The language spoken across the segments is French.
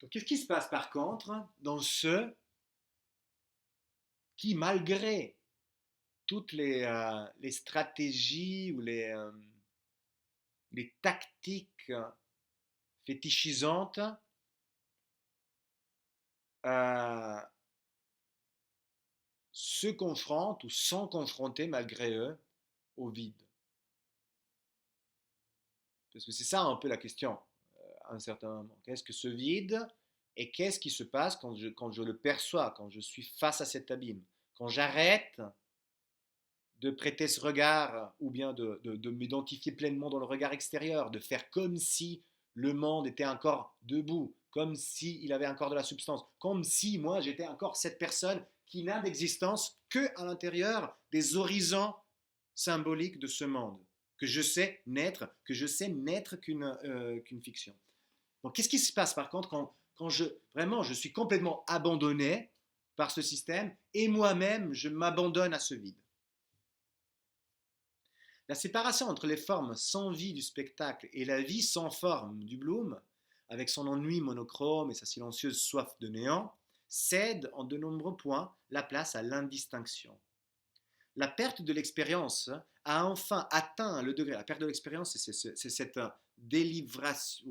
Donc, qu'est-ce qui se passe par contre dans ceux qui, malgré toutes les stratégies ou les tactiques fétichisantes, euh, se confrontent ou sont confrontés malgré eux au vide? Parce que c'est ça un peu la question à un certain moment. Qu'est-ce que ce vide et qu'est-ce qui se passe quand je le perçois, quand je suis face à cet abîme? Quand j'arrête de prêter ce regard ou bien de m'identifier pleinement dans le regard extérieur, de faire comme si le monde était encore debout, comme s'il avait encore de la substance, comme si moi j'étais encore cette personne qui n'a d'existence que à l'intérieur des horizons symboliques de ce monde, que je sais n'être qu'une fiction. Donc qu'est-ce qui se passe par contre quand vraiment je suis complètement abandonné par ce système et moi-même je m'abandonne à ce vide? La séparation entre les formes sans vie du spectacle et la vie sans forme du Bloom, avec son ennui monochrome et sa silencieuse soif de néant, cède en de nombreux points la place à l'indistinction. La perte de l'expérience a enfin atteint le degré. La perte de l'expérience, c'est cette délivrance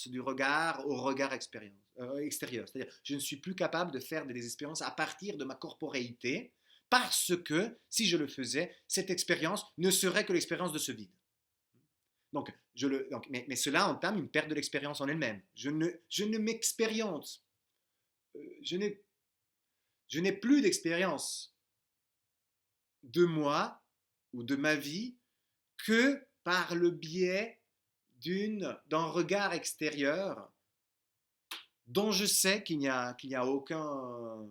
du regard au regard extérieur. C'est-à-dire, je ne suis plus capable de faire des expériences à partir de ma corporéité, parce que si je le faisais, cette expérience ne serait que l'expérience de ce vide. Mais cela entame une perte de l'expérience en elle-même. Je ne m'expérience, je n'ai plus d'expérience de moi ou de ma vie que par le biais d'un regard extérieur dont je sais qu'il n'y a aucun,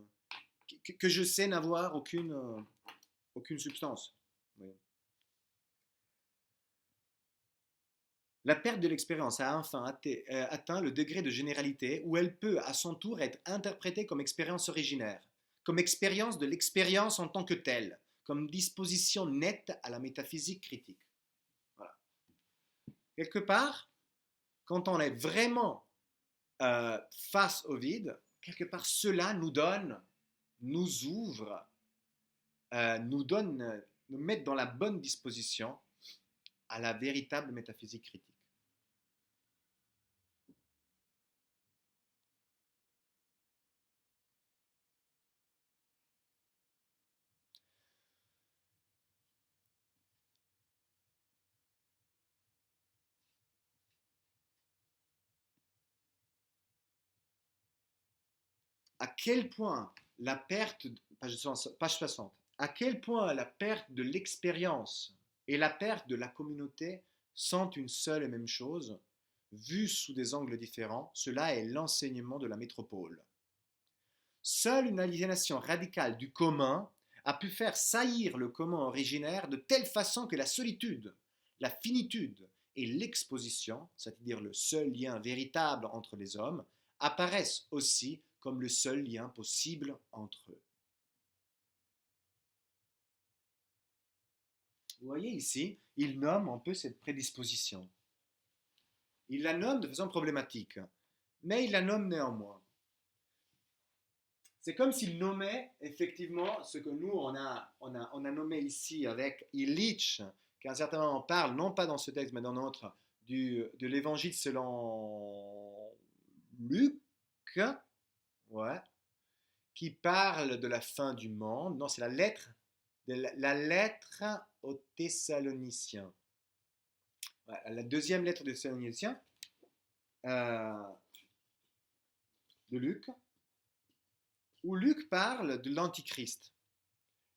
que je sais n'avoir aucune substance. Oui. La perte de l'expérience a enfin atteint le degré de généralité où elle peut à son tour être interprétée comme expérience originaire, comme expérience de l'expérience en tant que telle, comme disposition nette à la métaphysique critique. Voilà. Quelque part, quand on est vraiment face au vide, quelque part cela nous ouvre, nous met dans la bonne disposition à la véritable métaphysique critique. À quel point la perte, page 60, à quel point la perte de l'expérience et la perte de la communauté sont une seule et même chose, vue sous des angles différents, cela est l'enseignement de la métropole. Seule une aliénation radicale du commun a pu faire saillir le commun originaire de telle façon que la solitude, la finitude et l'exposition, c'est-à-dire le seul lien véritable entre les hommes, apparaissent aussi comme le seul lien possible entre eux. Vous voyez ici, il nomme un peu cette prédisposition. Il la nomme de façon problématique, mais il la nomme néanmoins. C'est comme s'il nommait effectivement ce que nous, on a nommé ici avec Illich, qui à un certain moment parle, non pas dans ce texte, mais dans notre, de l'évangile selon Luc, ouais, qui parle de la fin du monde. Non, c'est la lettre aux Thessaloniciens. Ouais, la deuxième lettre des Thessaloniciens euh, de Luc, où Luc parle de l'Antichrist.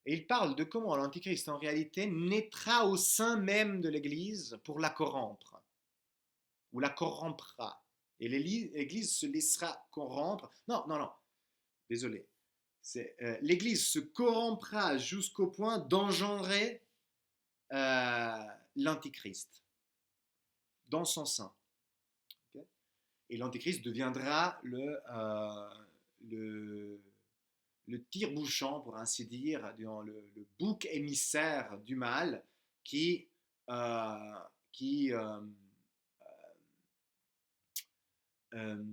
Et il parle de comment l'Antichrist, en réalité, naîtra au sein même de l'Église pour la corrompre, ou la corrompra. Et l'Église se laissera corrompre. Non, non, non, désolé. L'Église se corrompra jusqu'au point d'engendrer l'Antichrist dans son sein. Okay. Et l'Antichrist deviendra le tire-bouchon, pour ainsi dire, le bouc émissaire du mal qui, euh, qui, euh, euh,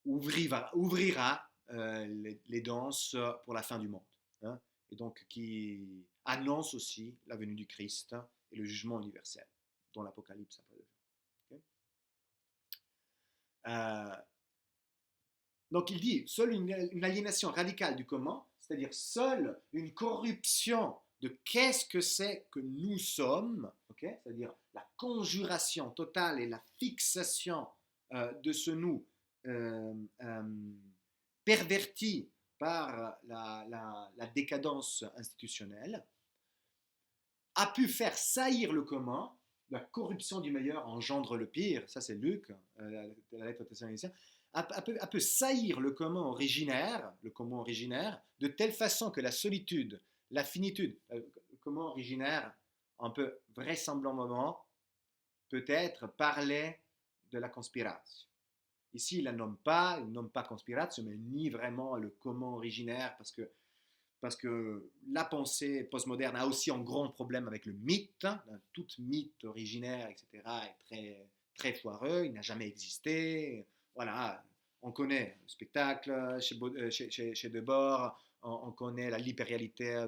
ouvrira les danses pour la fin du monde. Hein, et donc qui annonce aussi la venue du Christ et le jugement universel, dont l'Apocalypse a parlé. Okay. Donc il dit, seule une aliénation radicale du comment, c'est-à-dire seule une corruption de qu'est-ce que c'est que nous sommes, okay, c'est-à-dire la conjuration totale et la fixation de ce nous perverti par la décadence institutionnelle, a pu faire saillir le comment. La corruption du meilleur engendre le pire, ça c'est Luc, la lettre aux Thessaloniciens, a pu saillir le comment originaire, de telle façon que la solitude, la finitude, le comment originaire, on peut vraisemblablement, peut-être, parler de la conspiration. Ici, il ne nomme pas conspiration, mais nie vraiment le comment originaire, parce que la pensée postmoderne a aussi un grand problème avec le mythe. Tout mythe originaire, etc., est très, très foireux, il n'a jamais existé. Voilà, on connaît le spectacle chez Debord, on connaît l'hyperréalité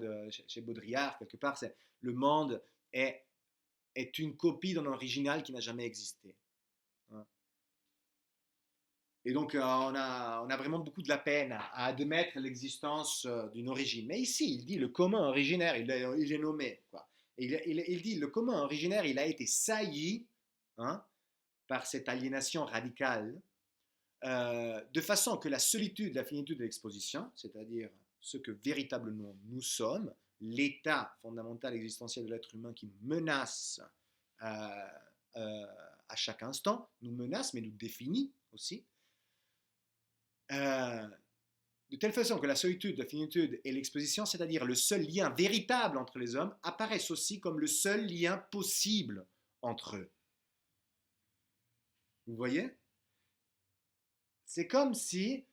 chez Baudrillard, quelque part, le monde est une copie d'un original qui n'a jamais existé. Et donc, on a vraiment beaucoup de la peine à admettre l'existence d'une origine. Mais ici, il dit le commun originaire, il est nommé. Quoi. Il dit le commun originaire, il a été sailli, hein, par cette aliénation radicale, de façon que la solitude, la finitude de l'exposition, c'est-à-dire ce que véritablement nous sommes, l'état fondamental existentiel de l'être humain qui nous menace à chaque instant, nous menace, mais nous définit aussi, de telle façon que la solitude, la finitude et l'exposition, c'est-à-dire le seul lien véritable entre les hommes, apparaissent aussi comme le seul lien possible entre eux. Vous voyez? C'est comme si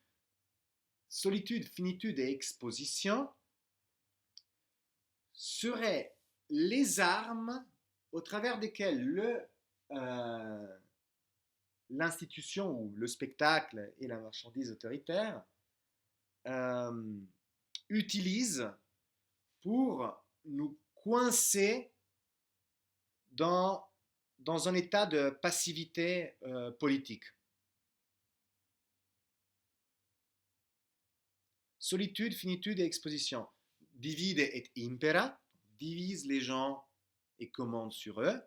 solitude, finitude et exposition seraient les armes au travers desquelles l'institution ou le spectacle et la marchandise autoritaire utilisent pour nous coincer dans un état de passivité politique. Solitude, finitude et exposition. Divide et impera, divise les gens et commande sur eux.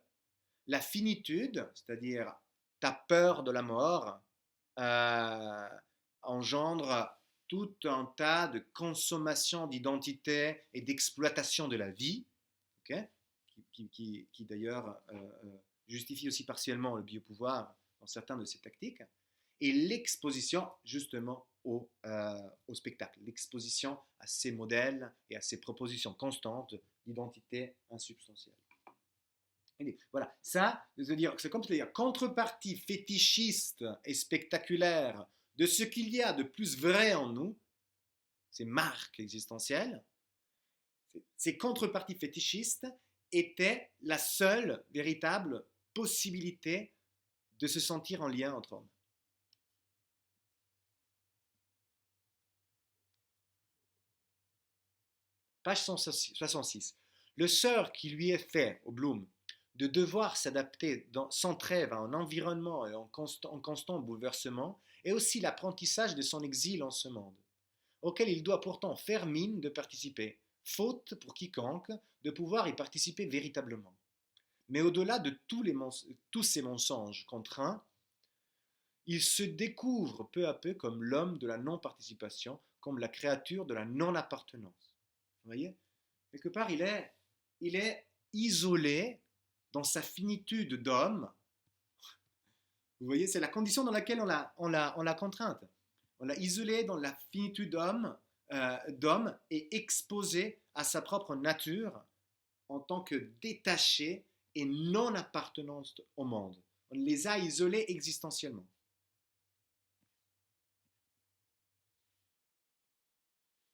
La finitude, c'est-à-dire ta peur de la mort, engendre tout un tas de consommation d'identité et d'exploitation de la vie, okay, qui d'ailleurs justifie aussi partiellement le biopouvoir dans certaines de ces tactiques, et l'exposition justement au spectacle, l'exposition à ces modèles et à ces propositions constantes d'identité insubstantielle. Voilà, ça, c'est comme dire contrepartie fétichiste et spectaculaire de ce qu'il y a de plus vrai en nous, ces marques existentielles, ces contreparties fétichistes étaient la seule véritable possibilité de se sentir en lien entre hommes. Page 66. Le sort qui lui est fait au Bloom de devoir s'adapter sans trêve à un environnement et en constant bouleversement est aussi l'apprentissage de son exil en ce monde, auquel il doit pourtant faire mine de participer, faute pour quiconque de pouvoir y participer véritablement. Mais au-delà de tous ces mensonges contraints, il se découvre peu à peu comme l'homme de la non-participation, comme la créature de la non-appartenance. Vous voyez? Quelque part, il est isolé dans sa finitude d'homme. Vous voyez, c'est la condition dans laquelle on l'a contrainte. On l'a isolé dans la finitude d'homme et exposé à sa propre nature en tant que détaché et non appartenance au monde. On les a isolés existentiellement.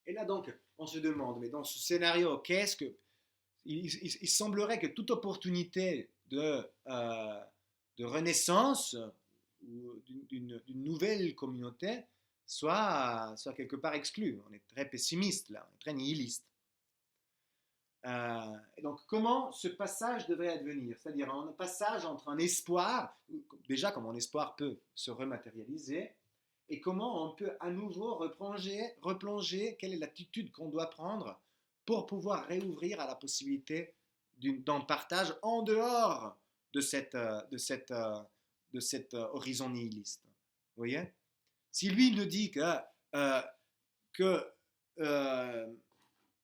Et là donc, on se demande, mais dans ce scénario, qu'est-ce que... Il semblerait que toute opportunité de renaissance ou d'une nouvelle communauté soit quelque part exclu. On est très pessimiste là, on est très nihiliste. Et donc, comment ce passage devrait advenir? C'est-à-dire un passage entre un espoir, déjà comment un espoir peut se rematérialiser, et comment on peut à nouveau replonger quelle est l'attitude qu'on doit prendre pour pouvoir réouvrir à la possibilité d'un partage en dehors de cet horizon nihiliste. Vous voyez? Si lui nous dit euh, que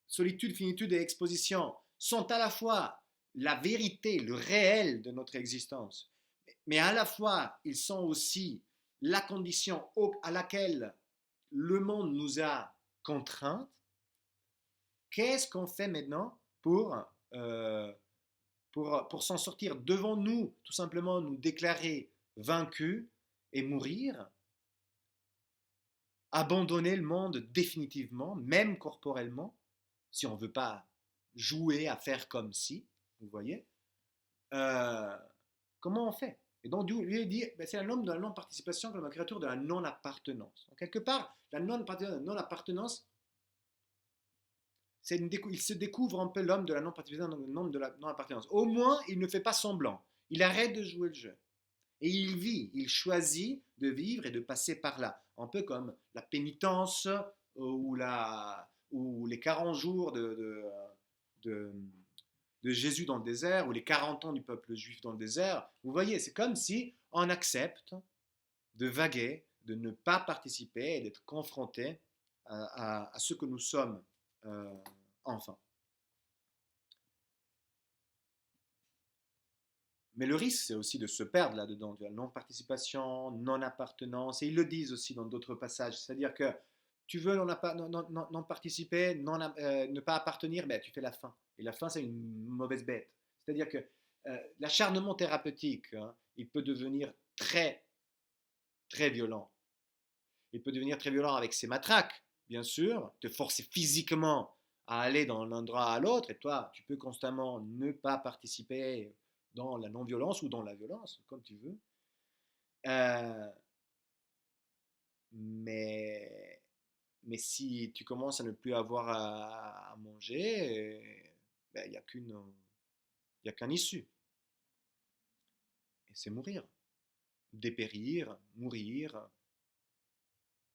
solitude, finitude et exposition sont à la fois la vérité, le réel de notre existence, mais à la fois ils sont aussi la condition à laquelle le monde nous a contraintes, qu'est-ce qu'on fait maintenant pour s'en sortir? Devons-nous tout simplement nous déclarer vaincus et mourir, abandonner le monde définitivement, même corporellement, si on ne veut pas jouer à faire comme si, vous voyez, euh, comment on fait? Et donc, lui, il dit, ben, c'est un homme de la non-participation comme la créature de la non-appartenance. Donc, quelque part, la non-appartenance, il se découvre un peu l'homme de la non-participation, l'homme de la non-appartenance. Au moins, il ne fait pas semblant. Il arrête de jouer le jeu. Et il vit, il choisit de vivre et de passer par là. Un peu comme la pénitence ou les 40 jours de, de Jésus dans le désert ou les 40 ans du peuple juif dans le désert. Vous voyez, c'est comme si on accepte de vaguer, de ne pas participer et d'être confronté à ce que nous sommes euh, enfin. Mais le risque, c'est aussi de se perdre là-dedans, de la non-participation, non-appartenance. Et ils le disent aussi dans d'autres passages. C'est-à-dire que tu veux non participer, ne pas appartenir, ben, tu fais la faim. Et la faim, c'est une mauvaise bête. C'est-à-dire que l'acharnement thérapeutique, hein, il peut devenir très, très violent. Il peut devenir très violent avec ses matraques, bien sûr, te forcer physiquement à aller d'un endroit à l'autre. Et toi, tu peux constamment ne pas participer dans la non-violence ou dans la violence, comme tu veux. Euh, mais, mais si tu commences à ne plus avoir à manger, ben, il n'y a qu'un issue. Et c'est mourir. Dépérir, mourir,